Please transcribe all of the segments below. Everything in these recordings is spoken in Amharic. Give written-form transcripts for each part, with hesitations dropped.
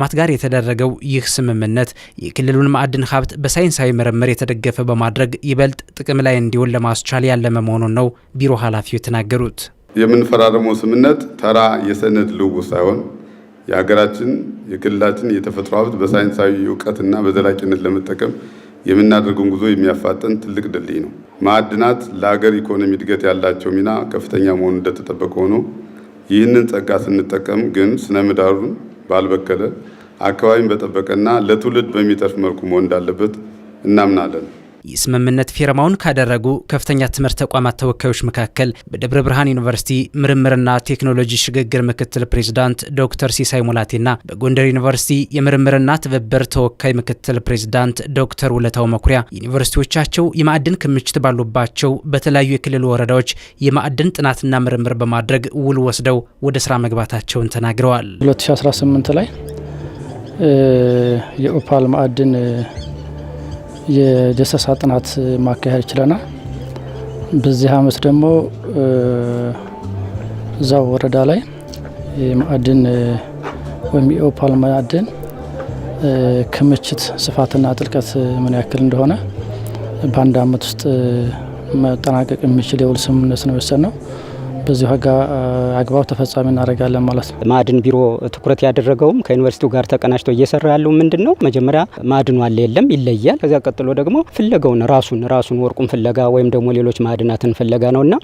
ማትጋር የተደረገው ይህ ስምምነት የክልሉን ማዕድን ሀብት በሳይንሳዊ ምርምር የተደገፈ በማድረግ ይበልጥ ጥቅም ላይ እንዲውል ለማስቻል ያለመ መሆኑን ነው ቢሮ ኃላፊው የተናገሩት። የምንፈራረመው ስምምነት ተራ የሰነድ ልውውጥ ሳይሆን የሀገራችን የክልላችን የተፈጥሮ ሀብት በሳይንሳዊ እውቀትና በዘላቂነት ለመጠቀም የምናደርገውን ጉዞ የሚያፋጥን ትልቅ ድልድይ ነው። ማዕድናት ለሀገር ኢኮኖሚ እድገት ያላቸው ሚና ከፍተኛ መሆኑ እንደተጠበቀ ሆኖ ይህንን ጸጋ ስንጠቀም ግን ስነ ምህዳሩን ባልበከለ አካባቢን በጠበቀና ለትውልድ በሚተርፍ መልኩ መሆን እንዳለበት እናምናለን። የስምምነት ፊርማውን ካደረጉ ከፍተኛ ትምህርት ተቋማት ተወካዮች መካከል በደብረ ብርሃን ዩኒቨርሲቲ ምርምርና ቴክኖሎጂ ሽግግር ምክትል ፕሬዝዳንት ዶክተር ሲሳይ ሙላቴና በጎንደር ዩኒቨርሲቲ የምርምርና ትብብር ተወካይ ምክትል ፕሬዝዳንት ዶክተር ውለታው መኩሪያ ዩኒቨርሲቲዎቻቸው የማዕድን ክምችት ባሉባቸው በተለያዩ የክልል ወረዳዎች የማዕድን ጥናትና ምርምር በማድረግ ውል ወስደው ወደ ስራ መግባታቸውን ተናግረዋል። 2018 ላይ የኦፓል ማዕድን የደሰሳ ጥናት ማካሄድ ችለናል። በዚህ አመት ደግሞ እዛው ወረዳ ላይ የማዕድን ወይም የኦፓል ማዕድን ክምችት ስፋትና ጥልቀት ምን ያክል እንደሆነ በአንድ አመት ውስጥ መጠናቀቅ የሚችል የውል ስምምነት ነው የወሰነው። በዚህ አግባብ ተፈጻሚ እናደርጋለን ማለት ነው። ማዕድን ቢሮ ትኩረት ያደረገውም ከዩኒቨርሲቲው ጋር ተቀናጅቶ እየሰራ ያለው ምንድነው? መጀመሪያ ማዕድኑ አለ የለም ይለያል። ከዚያ ቀጥሎ ደግሞ ፍለጋውን ራሱን ወርቁን ፍለጋ ወይም ደግሞ ሌሎች ማዕድናትን ፍለጋ ነውና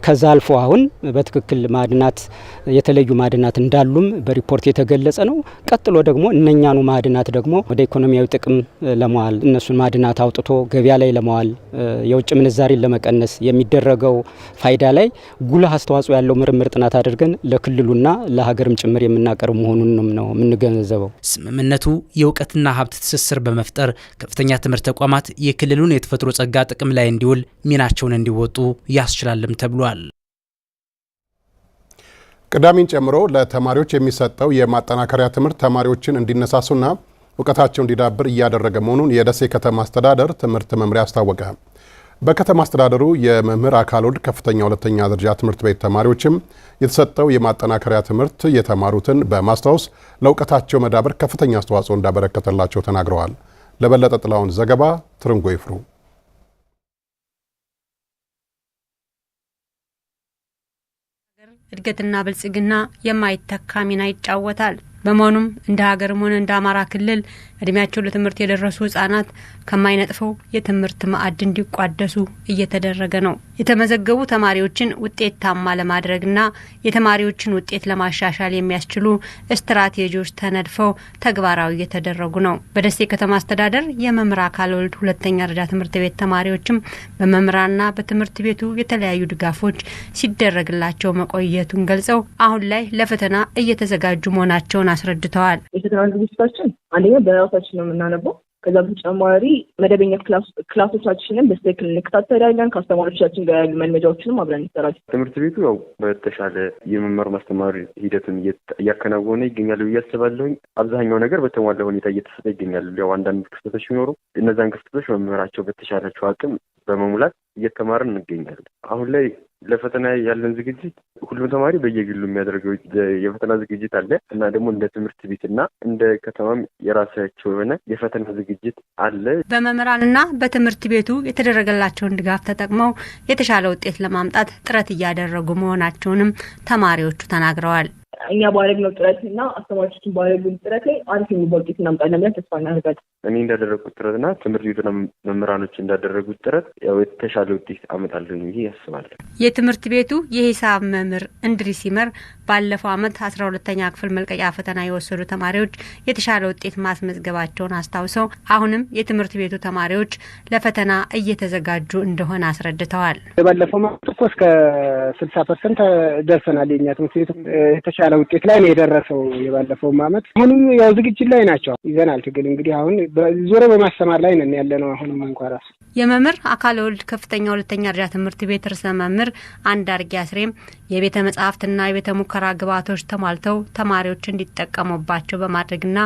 ከዛ አልፎ አሁን በትክክል ማዕድናት የተለዩ ማዕድናት እንዳሉም በሪፖርት የተገለጸ ነው። ቀጥሎ ደግሞ እነኛኑ ማዕድናት ደግሞ ወደ ኢኮኖሚያዊ ጥቅም ለማዋል እነሱን ማዕድናት አውጥቶ ገበያ ላይ ለማዋል የውጭ ምንዛሪን ለመቀነስ የሚደረገው ፋይዳ ላይ ጉልህ አስተዋጽኦ ያለው ምርምር ጥናት አድርገን ለክልሉና ለሀገርም ጭምር የምናቀርብ መሆኑን ነው የምንገነዘበው። ስምምነቱ የእውቀትና ሀብት ትስስር በመፍጠር ከፍተኛ ትምህርት ተቋማት የክልሉን የተፈጥሮ ጸጋ ጥቅም ላይ እንዲውል ሚናቸውን እንዲወጡ ያስችላልም ተብሏል። ቅዳሜን ጨምሮ ለተማሪዎች የሚሰጠው የማጠናከሪያ ትምህርት ተማሪዎችን እንዲነሳሱና እውቀታቸው እንዲዳብር እያደረገ መሆኑን የደሴ ከተማ አስተዳደር ትምህርት መምሪያ አስታወቀ። በከተማ አስተዳደሩ የመምህር አካል ወልድ ከፍተኛ ሁለተኛ ደረጃ ትምህርት ቤት ተማሪዎችም የተሰጠው የማጠናከሪያ ትምህርት የተማሩትን በማስታወስ ለእውቀታቸው መዳበር ከፍተኛ አስተዋጽኦ እንዳበረከተላቸው ተናግረዋል። ለበለጠ ጥላውን ዘገባ ትርንጎ ይፍሩ። እድገትና ብልጽግና የማይተካ ሚና ይጫወታል። በመሆኑም እንደ ሀገርም ሆነ እንደ አማራ ክልል እድሜያቸው ለትምህርት የደረሱ ህጻናት ከማይነጥፈው የትምህርት ማዕድ እንዲቋደሱ እየተደረገ ነው። የተመዘገቡ ተማሪዎችን ውጤታማ ለማድረግና የተማሪዎችን ውጤት ለማሻሻል የሚያስችሉ ስትራቴጂዎች ተነድፈው ተግባራዊ እየተደረጉ ነው። በደሴ ከተማ አስተዳደር የመምህር አካል ወልድ ሁለተኛ ደረጃ ትምህርት ቤት ተማሪዎችም በመምህራንና በትምህርት ቤቱ የተለያዩ ድጋፎች ሲደረግላቸው መቆየቱን ገልጸው አሁን ላይ ለፈተና እየተዘጋጁ መሆናቸውን አስረድተዋል። የፈተና ዝግጅታችን አንደኛ በራሳችን ነው የምናነበው። ከዛ በተጨማሪ መደበኛ ክላሶቻችንን በትክክል እንከታተላለን። ከአስተማሪዎቻችን ጋር ያሉ መልመጃዎችንም አብረን እንሰራለን። ትምህርት ቤቱ ያው በተሻለ የመማር ማስተማር ሂደቱን እያከናወነ ይገኛል ብዬ አስባለሁኝ። አብዛኛው ነገር በተሟላ ሁኔታ እየተሰጠ ይገኛል። ያው አንዳንድ ክፍተቶች ሲኖሩ እነዛን ክፍተቶች መምህራቸው በተሻላቸው አቅም በመሙላት እየተማርን እንገኛለን። አሁን ላይ ለፈተና ያለን ዝግጅት ሁሉም ተማሪ በየግሉ የሚያደርገው የፈተና ዝግጅት አለ እና ደግሞ እንደ ትምህርት ቤትና እንደ ከተማም የራሳቸው የሆነ የፈተና ዝግጅት አለ። በመምህራንና በትምህርት ቤቱ የተደረገላቸውን ድጋፍ ተጠቅመው የተሻለ ውጤት ለማምጣት ጥረት እያደረጉ መሆናቸውንም ተማሪዎቹ ተናግረዋል። እኛ ባደረግነው ጥረትና አስተማሪዎቻችን ባደረጉት ጥረት ላይ አሪፍ የሚባል ውጤት እናምጣለን ብለን ተስፋ እናደርጋለን። እኔ እንዳደረጉት ጥረትና ትምህርት ቤቱና መምህራኖች እንዳደረጉት ጥረት ያው የተሻለ ውጤት አመጣለሁ ብዬ አስባለሁ። የትምህርት ቤቱ የሂሳብ መምህር እንድሪስ ይመር ባለፈው አመት 12ኛ ክፍል መልቀቂያ ፈተና የወሰዱ ተማሪዎች የተሻለ ውጤት ማስመዝገባቸውን አስታውሰው አሁንም የትምህርት ቤቱ ተማሪዎች ለፈተና እየተዘጋጁ እንደሆነ አስረድተዋል። ባለፈው አመት እስከ 60% ደርሰናል። የኛ ትምህርት ቤቱ የተሻለ ውጤት ላይ ነው የደረሰው። የባለፈው አመት አሁንም ያው ዝግጅት ላይ ናቸው። ይዘናል ትግል እንግዲህ አሁን ዞሮ በማስተማር ላይ ነን ያለነው። አሁንም እንኳን ራሱ የመምህር አካል ወልድ ከፍተኛ ሁለተኛ ደረጃ ትምህርት ቤት ርዕሰ መምህር አንዳርጌ አስሬም የቤተ መጻሕፍትና የቤተ ሙከራ ግብዓቶች ተሟልተው ተማሪዎች እንዲጠቀሙባቸው በማድረግና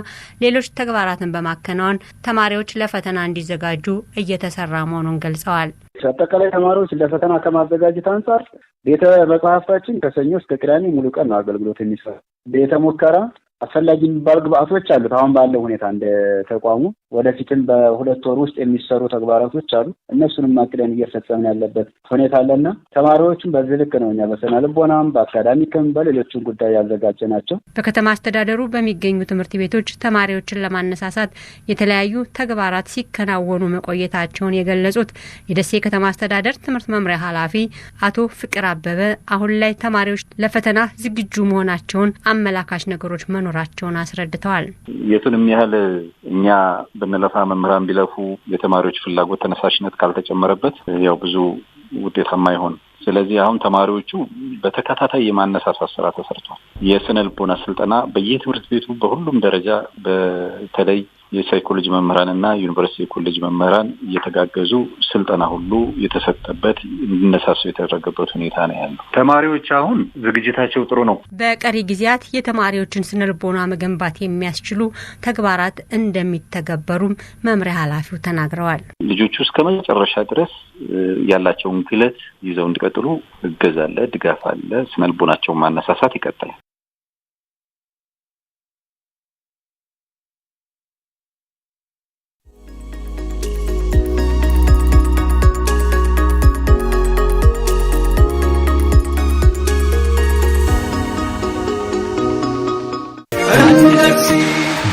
ሌሎች ተግባራትን በማከናወን ተማሪዎች ለፈተና እንዲዘጋጁ እየተሰራ መሆኑን ገልጸዋል። አጠቃላይ ተማሪዎች ለፈተና ከማዘጋጀት አንጻር ቤተ መጻሕፍታችን ከሰኞ እስከ ቅዳሜ ሙሉ ቀን ነው አገልግሎት የሚሰጥ። ቤተ ሙከራ አስፈላጊ የሚባሉ ግብአቶች አሉት። አሁን ባለው ሁኔታ እንደ ተቋሙ ወደፊትም በ2 ወር ውስጥ የሚሰሩ ተግባራቶች አሉ። እነሱንም አቅደን እየፈጸምን ያለበት ሁኔታ አለና ተማሪዎቹም በዚህ ልክ ነው። እኛ በስነ ልቦናም በአካዳሚክም በሌሎችም ጉዳይ ያዘጋጀ ናቸው። በከተማ አስተዳደሩ በሚገኙ ትምህርት ቤቶች ተማሪዎችን ለማነሳሳት የተለያዩ ተግባራት ሲከናወኑ መቆየታቸውን የገለጹት የደሴ ከተማ አስተዳደር ትምህርት መምሪያ ኃላፊ አቶ ፍቅር አበበ አሁን ላይ ተማሪዎች ለፈተና ዝግጁ መሆናቸውን አመላካች ነገሮች መኖራቸውን አስረድተዋል። የቱንም ያህል እኛ በነለፋ መምህራን ቢለፉ የተማሪዎች ፍላጎት ተነሳሽነት ካልተጨመረበት ያው ብዙ ውጤታማ አይሆን። ስለዚህ አሁን ተማሪዎቹ በተከታታይ የማነሳሳት ስራ ተሰርቷል። የስነ ልቦና ስልጠና በየትምህርት ቤቱ በሁሉም ደረጃ በተለይ የሳይኮሎጂ መምህራንና ዩኒቨርሲቲ ኮሌጅ መምህራን እየተጋገዙ ስልጠና ሁሉ የተሰጠበት እንዲነሳሱ የተደረገበት ሁኔታ ነው ያለው። ተማሪዎች አሁን ዝግጅታቸው ጥሩ ነው። በቀሪ ጊዜያት የተማሪዎችን ስነ ልቦና መገንባት የሚያስችሉ ተግባራት እንደሚተገበሩም መምሪያ ኃላፊው ተናግረዋል። ልጆቹ እስከ መጨረሻ ድረስ ያላቸውን ክህሎት ይዘው እንዲቀጥሉ እገዛ አለ፣ ድጋፍ አለ። ስነ ልቦናቸውን ማነሳሳት ይቀጥላል።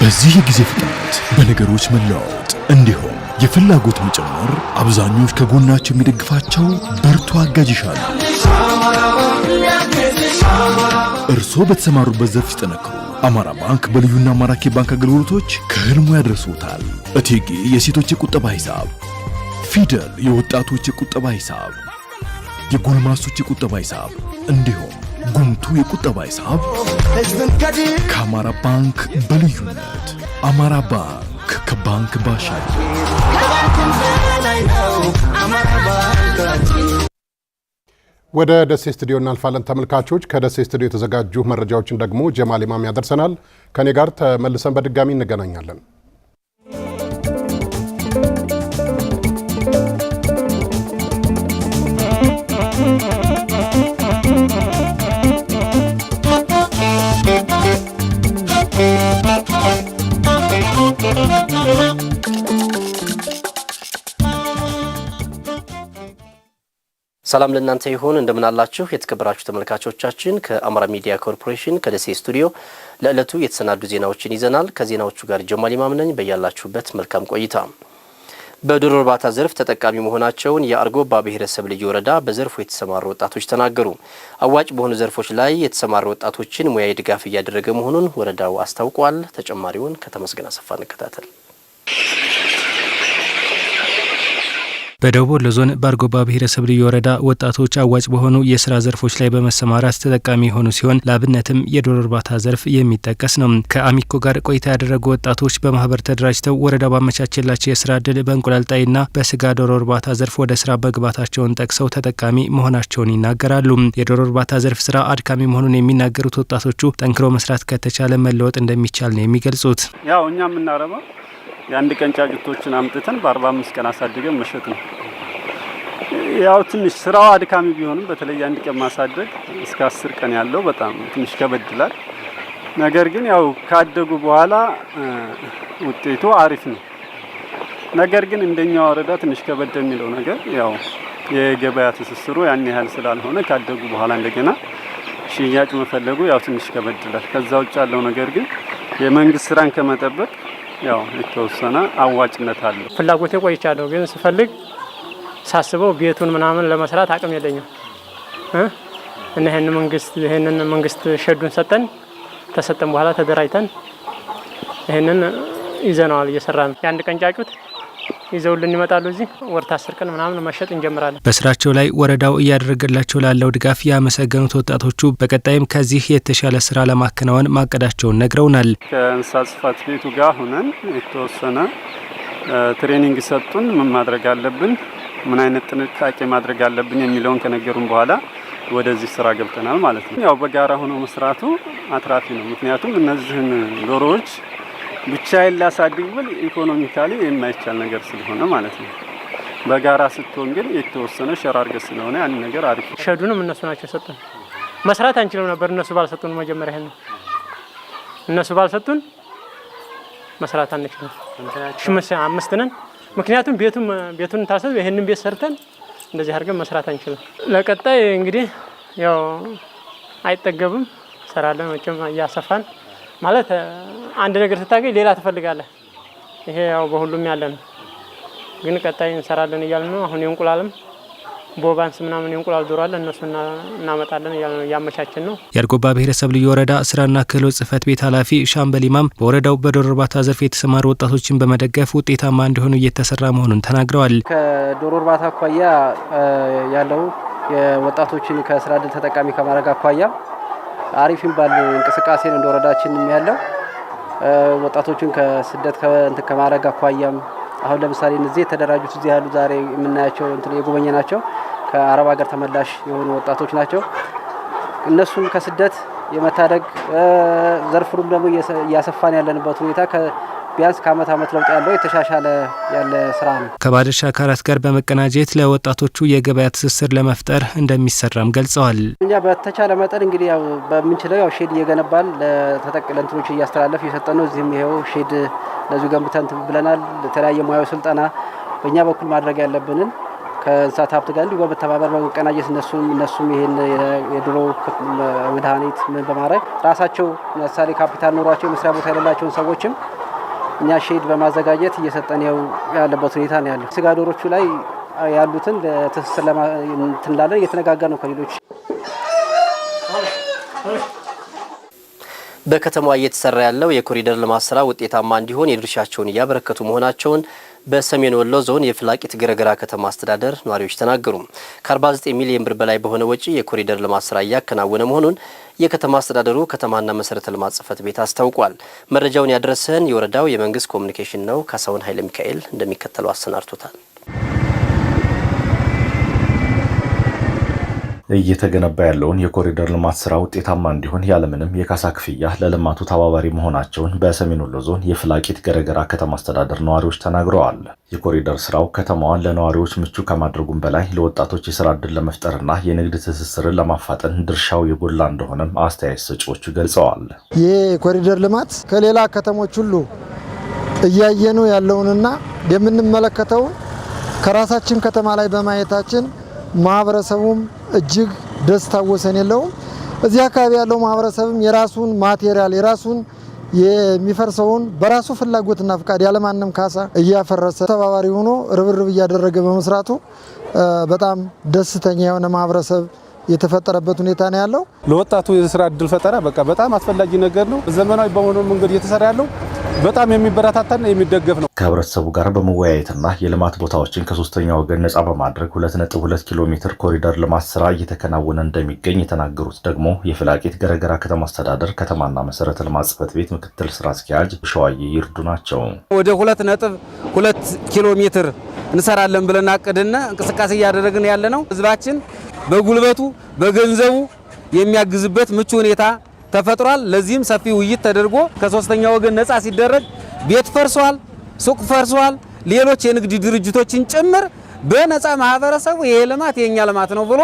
በዚህ የጊዜ ፍጥነት በነገሮች መለዋወጥ እንዲሁም የፍላጎት መጨመር አብዛኞች ከጎናቸው የሚደግፋቸው በርቱ አጋዥ ይሻሉ። እርስዎ በተሰማሩበት ዘርፍ ሲጠነክሩ አማራ ባንክ በልዩና ማራኪ ባንክ አገልግሎቶች ከህልሙ ያደርሶታል። እቴጌ የሴቶች የቁጠባ ሂሳብ፣ ፊደል የወጣቶች የቁጠባ ሂሳብ፣ የጎልማሶች የቁጠባ ሂሳብ እንዲሁም ጉምቱ የቁጠባ ሂሳብ ከአማራ ባንክ በልዩነት። አማራ ባንክ ከባንክ ባሻገር። ወደ ደሴ ስቱዲዮ እናልፋለን ተመልካቾች። ከደሴ ስቱዲዮ የተዘጋጁ መረጃዎችን ደግሞ ጀማል ኢማም ያደርሰናል። ከኔ ጋር ተመልሰን በድጋሚ እንገናኛለን። ሰላም ለእናንተ ይሁን። እንደምን አላችሁ የተከበራችሁ ተመልካቾቻችን። ከአማራ ሚዲያ ኮርፖሬሽን ከደሴ ስቱዲዮ ለዕለቱ የተሰናዱ ዜናዎችን ይዘናል። ከዜናዎቹ ጋር ጀማል ኢማም ነኝ። በያላችሁበት መልካም ቆይታ። በዶሮ እርባታ ዘርፍ ተጠቃሚ መሆናቸውን የአርጎባ ብሔረሰብ ልዩ ወረዳ በዘርፉ የተሰማሩ ወጣቶች ተናገሩ። አዋጭ በሆኑ ዘርፎች ላይ የተሰማሩ ወጣቶችን ሙያዊ ድጋፍ እያደረገ መሆኑን ወረዳው አስታውቋል። ተጨማሪውን ከተመስገን አሰፋ እንከታተል። በደቡብ ወሎ ዞን በአርጎባ ብሔረሰብ ልዩ ወረዳ ወጣቶች አዋጭ በሆኑ የስራ ዘርፎች ላይ በመሰማራት ተጠቃሚ የሆኑ ሲሆን ለአብነትም የዶሮ እርባታ ዘርፍ የሚጠቀስ ነው። ከአሚኮ ጋር ቆይታ ያደረጉ ወጣቶች በማህበር ተደራጅተው ወረዳ ባመቻቸላቸው የስራ እድል በእንቁላል ጣይና በስጋ ዶሮ እርባታ ዘርፍ ወደ ስራ መግባታቸውን ጠቅሰው ተጠቃሚ መሆናቸውን ይናገራሉ። የዶሮ እርባታ ዘርፍ ስራ አድካሚ መሆኑን የሚናገሩት ወጣቶቹ ጠንክሮ መስራት ከተቻለ መለወጥ እንደሚቻል ነው የሚገልጹት። ያው እኛ የምናረባው የአንድ ቀን ጫጩቶችን አምጥተን በ45 ቀን አሳድገን መሸጥ ነው። ያው ትንሽ ስራው አድካሚ ቢሆንም በተለይ አንድ ቀን ማሳደግ እስከ 10 ቀን ያለው በጣም ትንሽ ከበድላል። ነገር ግን ያው ካደጉ በኋላ ውጤቱ አሪፍ ነው። ነገር ግን እንደኛ ወረዳ ትንሽ ከበድ የሚለው ነገር ያው የገበያ ትስስሩ ያን ያህል ስላልሆነ ካደጉ በኋላ እንደገና ሽያጭ መፈለጉ ያው ትንሽ ከበድላል። ከዛ ውጭ ያለው ነገር ግን የመንግስት ስራን ከመጠበቅ ያው የተወሰነ አዋጭነት አለ። ፍላጎቴ ቆይቻለሁ፣ ግን ስፈልግ ሳስበው ቤቱን ምናምን ለመስራት አቅም የለኝም እና ይሄንን መንግስት ሸዱን ተሰጠን በኋላ ተደራጅተን ይሄንን ይዘናል እየሰራን የአንድ ቀን ጫጩት ይዘውልን ይመጣሉ። እዚህ ወርታ 10 ቀን ምናምን መሸጥ እንጀምራለን። በስራቸው ላይ ወረዳው እያደረገላቸው ላለው ድጋፍ ያመሰገኑት ወጣቶቹ በቀጣይም ከዚህ የተሻለ ስራ ለማከናወን ማቀዳቸውን ነግረውናል። ከእንስሳት ጽሕፈት ቤቱ ጋር ሆነን የተወሰነ ትሬኒንግ ሰጡን። ምን ማድረግ አለብን፣ ምን አይነት ጥንቃቄ ማድረግ አለብን የሚለውን ከነገሩን በኋላ ወደዚህ ስራ ገብተናል ማለት ነው። ያው በጋራ ሆኖ መስራቱ አትራፊ ነው። ምክንያቱም እነዚህን ዶሮዎች ብቻዬን ላሳድግ ብል ኢኮኖሚካሊ የማይቻል ነገር ስለሆነ ማለት ነው። በጋራ ስትሆን ግን የተወሰነ ሸራርገ ስለሆነ ያን ነገር አሪፍ። ሸዱንም እነሱ ናቸው ሰጡን። መስራት አንችልም ነበር እነሱ ባልሰጡን መጀመሪያ ይሄን እነሱ ባልሰጡን መስራት አንችልም። ሽመስ 5 ነን። ምክንያቱም ቤቱን ታሰብ ይሄንን ቤት ሰርተን እንደዚህ አድርገን መስራት አንችልም። ለቀጣይ እንግዲህ ያው አይጠገብም ሰራለን ወጭም ያሰፋን ማለት አንድ ነገር ስታገኝ ሌላ ትፈልጋለህ። ይሄ ያው በሁሉም ያለ ነው። ግን ቀጣይ እንሰራለን እያልን ነው። አሁን የእንቁላልም ቦባንስ ምናምን የእንቁላል ዶሮ አለ እነሱ እናመጣለን ያመቻችን ነው። የአርጎባ ብሔረሰብ ልዩ ወረዳ ስራና ክህሎት ጽህፈት ቤት ኃላፊ ሻምበል ኢማም በወረዳው በዶሮ እርባታ ዘርፍ የተሰማሩ ወጣቶችን በመደገፍ ውጤታማ እንዲሆኑ እየተሰራ መሆኑን ተናግረዋል። ከዶሮ እርባታ አኳያ ያለው የወጣቶችን ከስራ ዕድል ተጠቃሚ ከማድረግ አኳያ አሪፍ የሚባል እንቅስቃሴ ነው እንደወረዳችን ያለው። ወጣቶችን ከስደት ከማድረግ አኳያም አሁን ለምሳሌ እነዚህ የተደራጁት እዚህ ያሉ ዛሬ የምናያቸው የጎበኘ ናቸው ከአረብ ሀገር ተመላሽ የሆኑ ወጣቶች ናቸው። እነሱም ከስደት የመታደግ ዘርፉንም ደግሞ እያሰፋን ያለንበት ሁኔታ ቢያንስ ከአመት ለውጥ ያለው የተሻሻለ ያለ ስራ ነው። ከባለድርሻ አካላት ጋር በመቀናጀት ለወጣቶቹ የገበያ ትስስር ለመፍጠር እንደሚሰራም ገልጸዋል። እኛ በተቻለ መጠን እንግዲህ ያው በምንችለው ያው ሼድ እየገነባን ለተጠቅለንቶች እያስተላለፍ እየሰጠን ነው። እዚህም ይሄው ሼድ ለዙ ገንብተን ብለናል። የተለያየ ሙያዊ ስልጠና በእኛ በኩል ማድረግ ያለብንን ከእንስሳት ሀብት ጋር እንዲሁ በመተባበር በመቀናጀት እነሱም ይሄን የዶሮ መድኃኒት ምን በማድረግ ራሳቸው ለምሳሌ ካፒታል ኖሯቸው የመስሪያ ቦታ የሌላቸውን ሰዎችም እኛ ሼድ በማዘጋጀት እየሰጠን ያለበት ሁኔታ ነው ያለው። ስጋ ዶሮቹ ላይ ያሉትን ለትስስር ለማንተላለ እየተነጋገር ነው ከሌሎች። በከተማዋ እየተሰራ ያለው የኮሪደር ልማት ስራ ውጤታማ እንዲሆን የድርሻቸውን እያበረከቱ መሆናቸውን በሰሜን ወሎ ዞን የፍላቂት ገረገራ ከተማ አስተዳደር ነዋሪዎች ተናገሩ። ከ49 ሚሊዮን ብር በላይ በሆነ ወጪ የኮሪደር ልማት ስራ እያከናወነ መሆኑን የከተማ አስተዳደሩ ከተማና መሰረተ ልማት ጽሕፈት ቤት አስታውቋል። መረጃውን ያደረሰን የወረዳው የመንግስት ኮሚኒኬሽን ነው። ካሳሁን ኃይለ ሚካኤል እንደሚከተለው አሰናድቶታል። እየተገነባ ያለውን የኮሪደር ልማት ስራ ውጤታማ እንዲሆን ያለምንም የካሳ ክፍያ ለልማቱ ተባባሪ መሆናቸውን በሰሜን ወሎ ዞን የፍላቂት ገረገራ ከተማ አስተዳደር ነዋሪዎች ተናግረዋል። የኮሪደር ስራው ከተማዋን ለነዋሪዎች ምቹ ከማድረጉም በላይ ለወጣቶች የስራ ዕድል ለመፍጠርና የንግድ ትስስርን ለማፋጠን ድርሻው የጎላ እንደሆነም አስተያየት ሰጪዎቹ ገልጸዋል። የኮሪደር ልማት ከሌላ ከተሞች ሁሉ እያየኑ ያለውንና የምንመለከተውን ከራሳችን ከተማ ላይ በማየታችን ማህበረሰቡም እጅግ ደስታ ወሰን የለውም። እዚህ አካባቢ ያለው ማህበረሰብም የራሱን ማቴሪያል የራሱን የሚፈርሰውን በራሱ ፍላጎትና ፍቃድ ያለማንም ካሳ እያፈረሰ ተባባሪ ሆኖ ርብርብ እያደረገ በመስራቱ በጣም ደስተኛ የሆነ ማህበረሰብ የተፈጠረበት ሁኔታ ነው ያለው። ለወጣቱ የስራ ዕድል ፈጠራ በጣም አስፈላጊ ነገር ነው። ዘመናዊ በሆነው መንገድ እየተሰራ ያለው በጣም የሚበረታታና የሚደገፍ ነው። ከህብረተሰቡ ጋር በመወያየትና የልማት ቦታዎችን ከሶስተኛ ወገን ነጻ በማድረግ 2.2 ኪሎ ሜትር ኮሪደር ልማት ስራ እየተከናወነ እንደሚገኝ የተናገሩት ደግሞ የፍላቂት ገረገራ ከተማ አስተዳደር ከተማና መሰረተ ልማት ጽሕፈት ቤት ምክትል ስራ አስኪያጅ ሸዋዬ ይርዱ ናቸው። ወደ 2.2 ኪሎ ሜትር እንሰራለን ብለን አቅድና እንቅስቃሴ እያደረግን ያለ ነው። ህዝባችን በጉልበቱ በገንዘቡ የሚያግዝበት ምቹ ሁኔታ ተፈጥሯል። ለዚህም ሰፊ ውይይት ተደርጎ ከሶስተኛ ወገን ነጻ ሲደረግ ቤት ፈርሷል፣ ሱቅ ፈርሷል፣ ሌሎች የንግድ ድርጅቶችን ጭምር በነጻ ማህበረሰቡ ይሄ ልማት የኛ ልማት ነው ብሎ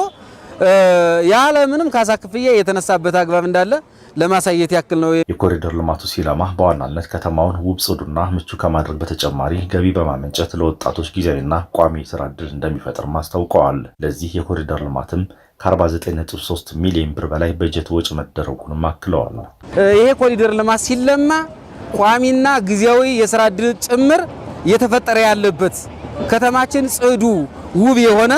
ያለ ምንም ካሳ ክፍያ የተነሳበት አግባብ እንዳለ ለማሳየት ያክል ነው። የኮሪደር ልማቱ ሲለማ በዋናነት ከተማውን ውብ፣ ጽዱና ምቹ ከማድረግ በተጨማሪ ገቢ በማመንጨት ለወጣቶች ጊዜያዊና ቋሚ ስራ ዕድል እንደሚፈጥር ማስታውቀዋል። ለዚህ የኮሪደር ልማትም ከ49.3 ሚሊዮን ብር በላይ በጀት ወጪ መደረጉንም አክለዋል። ይሄ ኮሪደር ልማት ሲለማ ቋሚና ጊዜያዊ የስራ ዕድል ጭምር እየተፈጠረ ያለበት ከተማችን ጽዱ ውብ የሆነ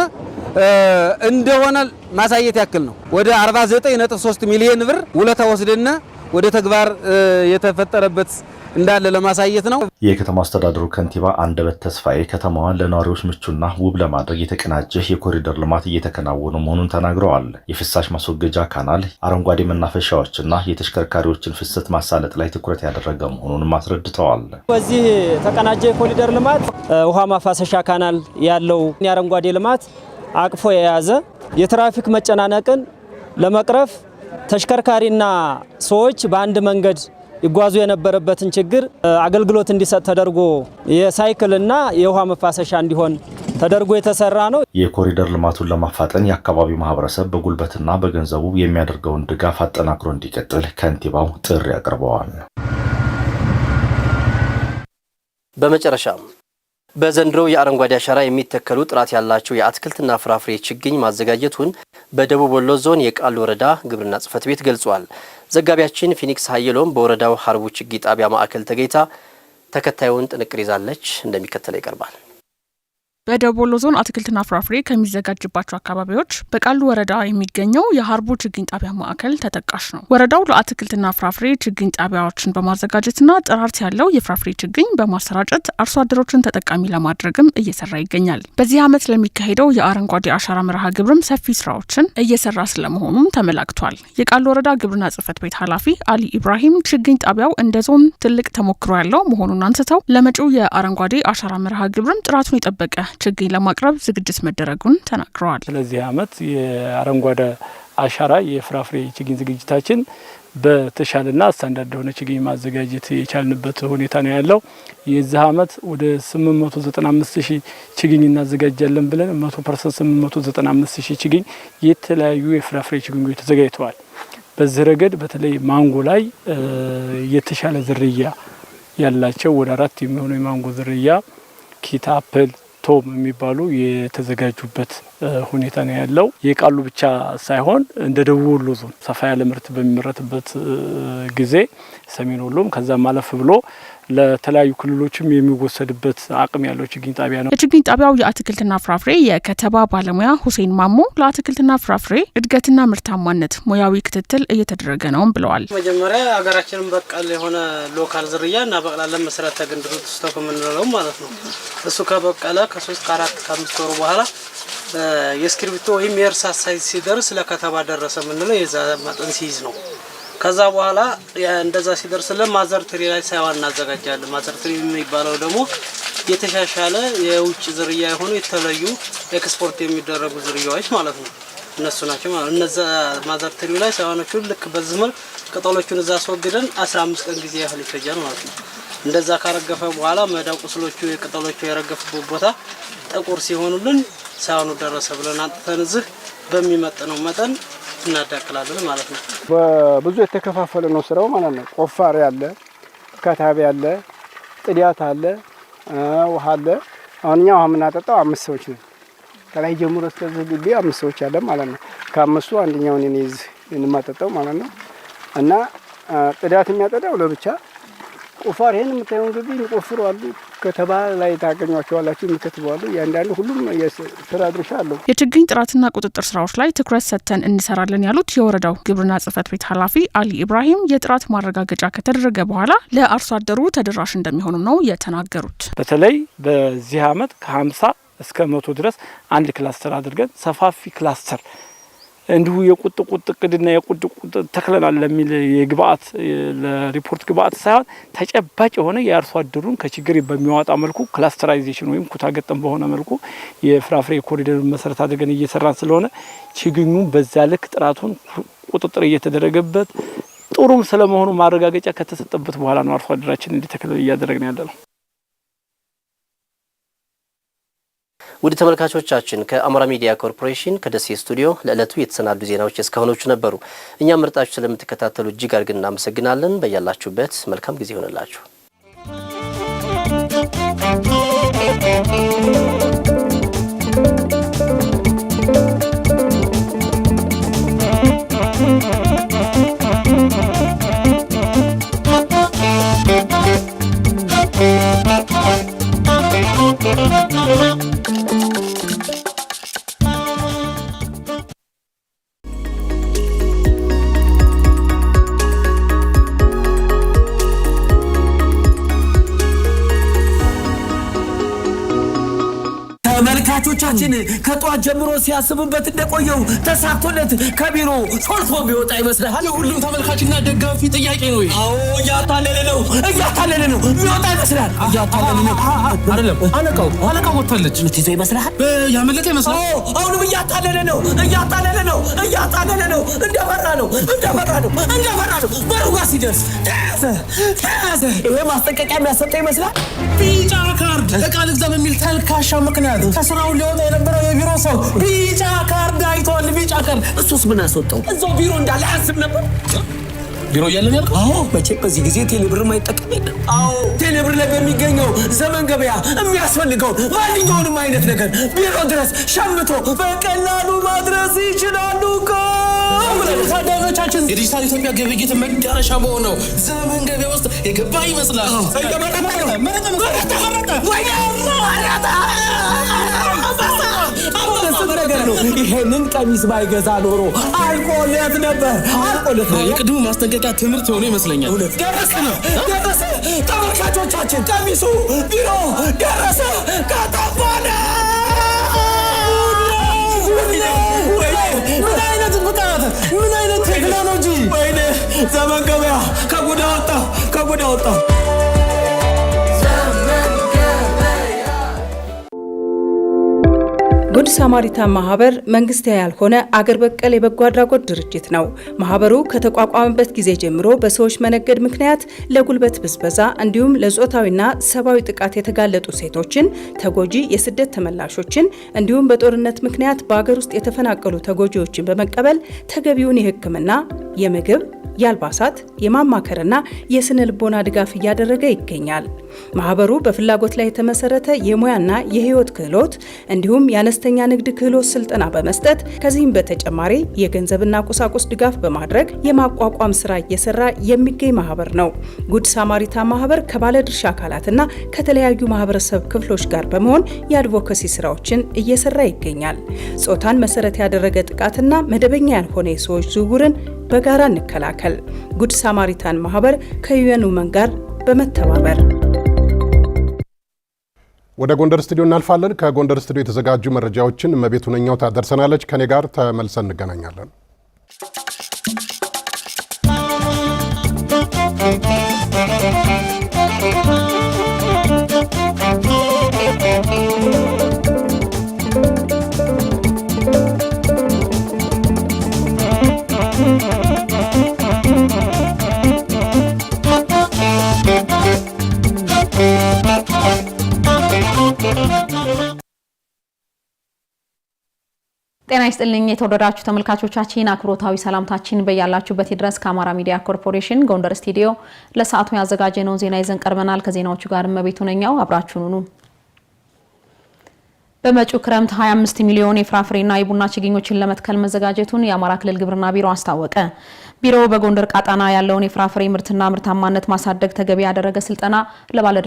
እንደሆነ ማሳየት ያክል ነው። ወደ 49.3 ሚሊዮን ብር ውለታ ወስደና ወደ ተግባር የተፈጠረበት እንዳለ ለማሳየት ነው። የከተማ አስተዳደሩ ከንቲባ አንደበት ተስፋዬ ከተማዋን ለነዋሪዎች ምቹና ውብ ለማድረግ የተቀናጀ የኮሪደር ልማት እየተከናወኑ መሆኑን ተናግረዋል። የፍሳሽ ማስወገጃ ካናል፣ አረንጓዴ መናፈሻዎችና የተሽከርካሪዎችን ፍሰት ማሳለጥ ላይ ትኩረት ያደረገ መሆኑንም አስረድተዋል። በዚህ ተቀናጀ የኮሪደር ልማት ውሃ ማፋሰሻ ካናል ያለው የአረንጓዴ ልማት አቅፎ የያዘ የትራፊክ መጨናነቅን ለመቅረፍ ተሽከርካሪና ሰዎች በአንድ መንገድ ይጓዙ የነበረበትን ችግር አገልግሎት እንዲሰጥ ተደርጎ የሳይክልና የውሃ መፋሰሻ እንዲሆን ተደርጎ የተሰራ ነው። የኮሪደር ልማቱን ለማፋጠን የአካባቢው ማህበረሰብ በጉልበትና በገንዘቡ የሚያደርገውን ድጋፍ አጠናክሮ እንዲቀጥል ከንቲባው ጥሪ አቅርበዋል። በመጨረሻም በዘንድሮው የአረንጓዴ አሻራ የሚተከሉ ጥራት ያላቸው የአትክልትና ፍራፍሬ ችግኝ ማዘጋጀቱን በደቡብ ወሎ ዞን የቃሉ ወረዳ ግብርና ጽሕፈት ቤት ገልጿል። ዘጋቢያችን ፊኒክስ ሀየሎም በወረዳው ሀርቡ ችግኝ ጣቢያ ማዕከል ተገኝታ ተከታዩን ጥንቅር ይዛለች፣ እንደሚከተለው ይቀርባል። በደቡብ ወሎ ዞን አትክልትና ፍራፍሬ ከሚዘጋጅባቸው አካባቢዎች በቃሉ ወረዳ የሚገኘው የሀርቡ ችግኝ ጣቢያ ማዕከል ተጠቃሽ ነው። ወረዳው ለአትክልትና ፍራፍሬ ችግኝ ጣቢያዎችን በማዘጋጀትና ጥራት ያለው የፍራፍሬ ችግኝ በማሰራጨት አርሶ አደሮችን ተጠቃሚ ለማድረግም እየሰራ ይገኛል። በዚህ ዓመት ለሚካሄደው የአረንጓዴ አሻራ መርሃ ግብርም ሰፊ ስራዎችን እየሰራ ስለመሆኑም ተመላክቷል። የቃሉ ወረዳ ግብርና ጽሕፈት ቤት ኃላፊ አሊ ኢብራሂም ችግኝ ጣቢያው እንደ ዞን ትልቅ ተሞክሮ ያለው መሆኑን አንስተው ለመጪው የአረንጓዴ አሻራ መርሃ ግብርም ጥራቱን የጠበቀ ችግኝ ለማቅረብ ዝግጅት መደረጉን ተናግረዋል። ስለዚህ ዓመት የአረንጓዴ አሻራ የፍራፍሬ ችግኝ ዝግጅታችን በተሻለና ስታንዳርድ የሆነ ችግኝ ማዘጋጀት የቻልንበት ሁኔታ ነው ያለው። የዚህ ዓመት ወደ 895,000 ችግኝ እናዘጋጃለን ብለን 100% 895,000 ችግኝ የተለያዩ የፍራፍሬ ችግኞች ተዘጋጅተዋል። በዚህ ረገድ በተለይ ማንጎ ላይ የተሻለ ዝርያ ያላቸው ወደ 4 የሚሆኑ የማንጎ ዝርያ ኪታ፣ አፕል፣ ቶም የሚባሉ የተዘጋጁበት ሁኔታ ነው ያለው። የቃሉ ብቻ ሳይሆን እንደ ደቡብ ወሎ ዞን ሰፋ ያለ ምርት በሚመረትበት ጊዜ ሰሜን ወሎም ከዛም ማለፍ ብሎ ለተለያዩ ክልሎችም የሚወሰድበት አቅም ያለው ችግኝ ጣቢያ ነው። የችግኝ ጣቢያው የአትክልትና ፍራፍሬ የከተባ ባለሙያ ሁሴን ማሞ ለአትክልትና ፍራፍሬ እድገትና ምርታማነት ሙያዊ ክትትል እየተደረገ ነው ብለዋል። መጀመሪያ ሀገራችንን በቀል የሆነ ሎካል ዝርያ እናበቅላለን መሰረተ ግንድሩት ስቶክ የምንለው ማለት ነው። እሱ ከበቀለ ከ3 ከ4 ከ5 ወሩ በኋላ የእስክሪብቶ ወይም የእርሳስ ሳይዝ ሲደርስ ለከተባ ደረሰ የምንለው የዛ መጠን ሲይዝ ነው። ከዛ በኋላ እንደዛ ሲደርስልን ማዘር ትሪ ላይ ሳይዋን እናዘጋጃለን። ማዘር ትሪ የሚባለው ደግሞ የተሻሻለ የውጭ ዝርያ የሆኑ የተለዩ ኤክስፖርት የሚደረጉ ዝርያዎች ማለት ነው። እነሱ ናቸው ማለት እነዛ ማዘር ትሪ ላይ ሳይዋኖቹን ልክ በዚህ መልክ ቅጠሎቹን እዛ አስወግደን 15 ቀን ጊዜ ያህል ይፈጃል ማለት ነው። እንደዛ ካረገፈ በኋላ መዳው ቁስሎቹ የቅጠሎቹ ያረገፉበት ቦታ ጥቁር ሲሆኑልን ሳይዋኑ ደረሰ ብለን አንተን እዚህ በሚመጥነው መጠን እናዳክላለን ማለት ነው። በብዙ የተከፋፈለ ነው ስራው ማለት ነው። ቆፋሪ አለ፣ ከታቢ አለ፣ ጥዲያት አለ፣ ውሃ አለ። አሁን እኛ ውሃ የምናጠጣው 5 ሰዎች ነን። ከላይ ጀምሮ እስከዚህ ግቢ 5 ሰዎች አለ ማለት ነው። ከአምስቱ አንደኛውን እኔ እዚህ የማጠጣው ማለት ነው። እና ጥዲያት የሚያጠጣው ለብቻ፣ ቆፋሪ ይሄን የምታየውን ግቢ የሚቆፍሩ አሉ። ከተባ ላይ ታገኟቸዋላችሁ የሚከትባሉ። ያንዳንዱ ሁሉም የስራ ድርሻ አለው። የችግኝ ጥራትና ቁጥጥር ስራዎች ላይ ትኩረት ሰጥተን እንሰራለን ያሉት የወረዳው ግብርና ጽሕፈት ቤት ኃላፊ አሊ ኢብራሂም የጥራት ማረጋገጫ ከተደረገ በኋላ ለአርሶ አደሩ ተደራሽ እንደሚሆኑም ነው የተናገሩት። በተለይ በዚህ ዓመት ከ50 እስከ 100 ድረስ አንድ ክላስተር አድርገን ሰፋፊ ክላስተር እንዲሁ የቁጥቁጥ እቅድና የቁጥቁጥ ተክለናል ለሚል የግብአት ለሪፖርት ግብአት ሳይሆን ተጨባጭ የሆነ የአርሶ አደሩን ከችግር በሚያወጣ መልኩ ክላስተራይዜሽን ወይም ኩታ ገጠም በሆነ መልኩ የፍራፍሬ ኮሪደር መሰረት አድርገን እየሰራን ስለሆነ ችግኙ በዛ ልክ ጥራቱን ቁጥጥር እየተደረገበት ጥሩም ስለመሆኑ ማረጋገጫ ከተሰጠበት በኋላ ነው አርሶ አደራችን እንዲተክል እያደረግን ያለ ነው። ውድ ተመልካቾቻችን ከአማራ ሚዲያ ኮርፖሬሽን ከደሴ ስቱዲዮ ለዕለቱ የተሰናዱ ዜናዎች እስካሁኖቹ ነበሩ። እኛም ምርጣችሁ ስለምትከታተሉ እጅግ አድርገን እናመሰግናለን። በያላችሁበት መልካም ጊዜ ይሆንላችሁ። ተመልካቾቻችን ከጧት ጀምሮ ሲያስቡበት እንደቆየው ተሳክቶለት ከቢሮ ሾልኮ ቢወጣ ይመስላል። የሁሉም ተመልካችና ደጋፊ ጥያቄ ነው። አዎ እያታለለ ነው ቢወጣ ይመስላል። እያታለለ ነው አይደለም። አለቃው ወጥታለች። ምትይዘው ይመስላል። ያመለጠ ይመስላል። አሁንም እያታለለ ነው። እንደፈራ ነው። በሩ ጋር ሲደርስ ተያዘ። ይሄ ማስጠንቀቂያ የሚያሰጠው ይመስላል። ቢጫ ካርድ እቃ ልግዛ በሚል ተልካሻ ምክንያት ከስራው አሁን ሊወጣ የነበረው የቢሮ ሰው ቢጫ ካርድ አይቷል። ቢጫ ካርድ እሱስ ምን አስወጣው? እዛው ቢሮ እንዳለ አያስብ ነበር። ቢሮ ያለን ያልኩ? አዎ መቼም በዚህ ጊዜ ቴሌብር ማይጠቀም የለም። አዎ ቴሌብር ላይ በሚገኘው ዘመን ገበያ የሚያስፈልገው ማንኛውንም አይነት ነገር ቢሮ ድረስ ሸምቶ በቀላሉ ማድረስ ይችላሉ እኮ። ታዳጊዎቻችን የዲጂታል ኢትዮጵያ ግብይት መዳረሻ በሆነው ዘመን ገበያ ውስጥ የገባ ይመስላል። ይሄንን ቀሚስ ባይገዛ ኖሮ አልቆለት ነበር። የቅድሙ ማስጠንቀቂያ ትምህርት የሆነ ይመስለኛል። ደረሰ ተመልካቾቻችን፣ ቀሚሱ ቢሮ ደረሰ። ከተባለ ምን አይነት ብቃት፣ ምን አይነት ቴክኖሎጂ! ወይኔ ዘመን ገበያ ከጉዳ ወጣ። ጉድ ሳማሪታን ማህበር መንግስታዊ ያልሆነ አገር በቀል የበጎ አድራጎት ድርጅት ነው። ማህበሩ ከተቋቋመበት ጊዜ ጀምሮ በሰዎች መነገድ ምክንያት ለጉልበት ብዝበዛ እንዲሁም ለጾታዊና ሰብአዊ ጥቃት የተጋለጡ ሴቶችን፣ ተጎጂ የስደት ተመላሾችን እንዲሁም በጦርነት ምክንያት በአገር ውስጥ የተፈናቀሉ ተጎጂዎችን በመቀበል ተገቢውን የሕክምና፣ የምግብ፣ የአልባሳት፣ የማማከርና የስነ ልቦና ድጋፍ እያደረገ ይገኛል። ማህበሩ በፍላጎት ላይ የተመሰረተ የሙያና የህይወት ክህሎት እንዲሁም የአነስተኛ ንግድ ክህሎት ስልጠና በመስጠት ከዚህም በተጨማሪ የገንዘብና ቁሳቁስ ድጋፍ በማድረግ የማቋቋም ስራ እየሰራ የሚገኝ ማህበር ነው። ጉድ ሳማሪታን ማህበር ከባለድርሻ አካላትና ከተለያዩ ማህበረሰብ ክፍሎች ጋር በመሆን የአድቮኬሲ ስራዎችን እየሰራ ይገኛል። ጾታን መሰረት ያደረገ ጥቃትና መደበኛ ያልሆነ የሰዎች ዝውውርን በጋራ እንከላከል። ጉድ ሳማሪታን ማህበር ከዩኤን ውመን ጋር በመተባበር። ወደ ጎንደር ስቱዲዮ እናልፋለን። ከጎንደር ስቱዲዮ የተዘጋጁ መረጃዎችን እመቤቱ ነኛው ታደርሰናለች። ከኔ ጋር ተመልሰን እንገናኛለን። ጤና ይስጥልኝ የተወደዳችሁ ተመልካቾቻችን፣ አክብሮታዊ ሰላምታችን በያላችሁበት ድረስ ከአማራ ሚዲያ ኮርፖሬሽን ጎንደር ስቱዲዮ ለሰዓቱ ያዘጋጀነውን ዜና ይዘን ቀርበናል። ከዜናዎቹ ጋር እመቤቱ ነኛው አብራችሁን ሁኑ። በመጪው ክረምት 25 ሚሊዮን የፍራፍሬና የቡና ችግኞችን ለመትከል መዘጋጀቱን የአማራ ክልል ግብርና ቢሮ አስታወቀ። ቢሮው በጎንደር ቃጣና ያለውን የፍራፍሬ ምርትና ምርታማነት ማሳደግ ተገቢ ያደረገ ስልጠና ለባለ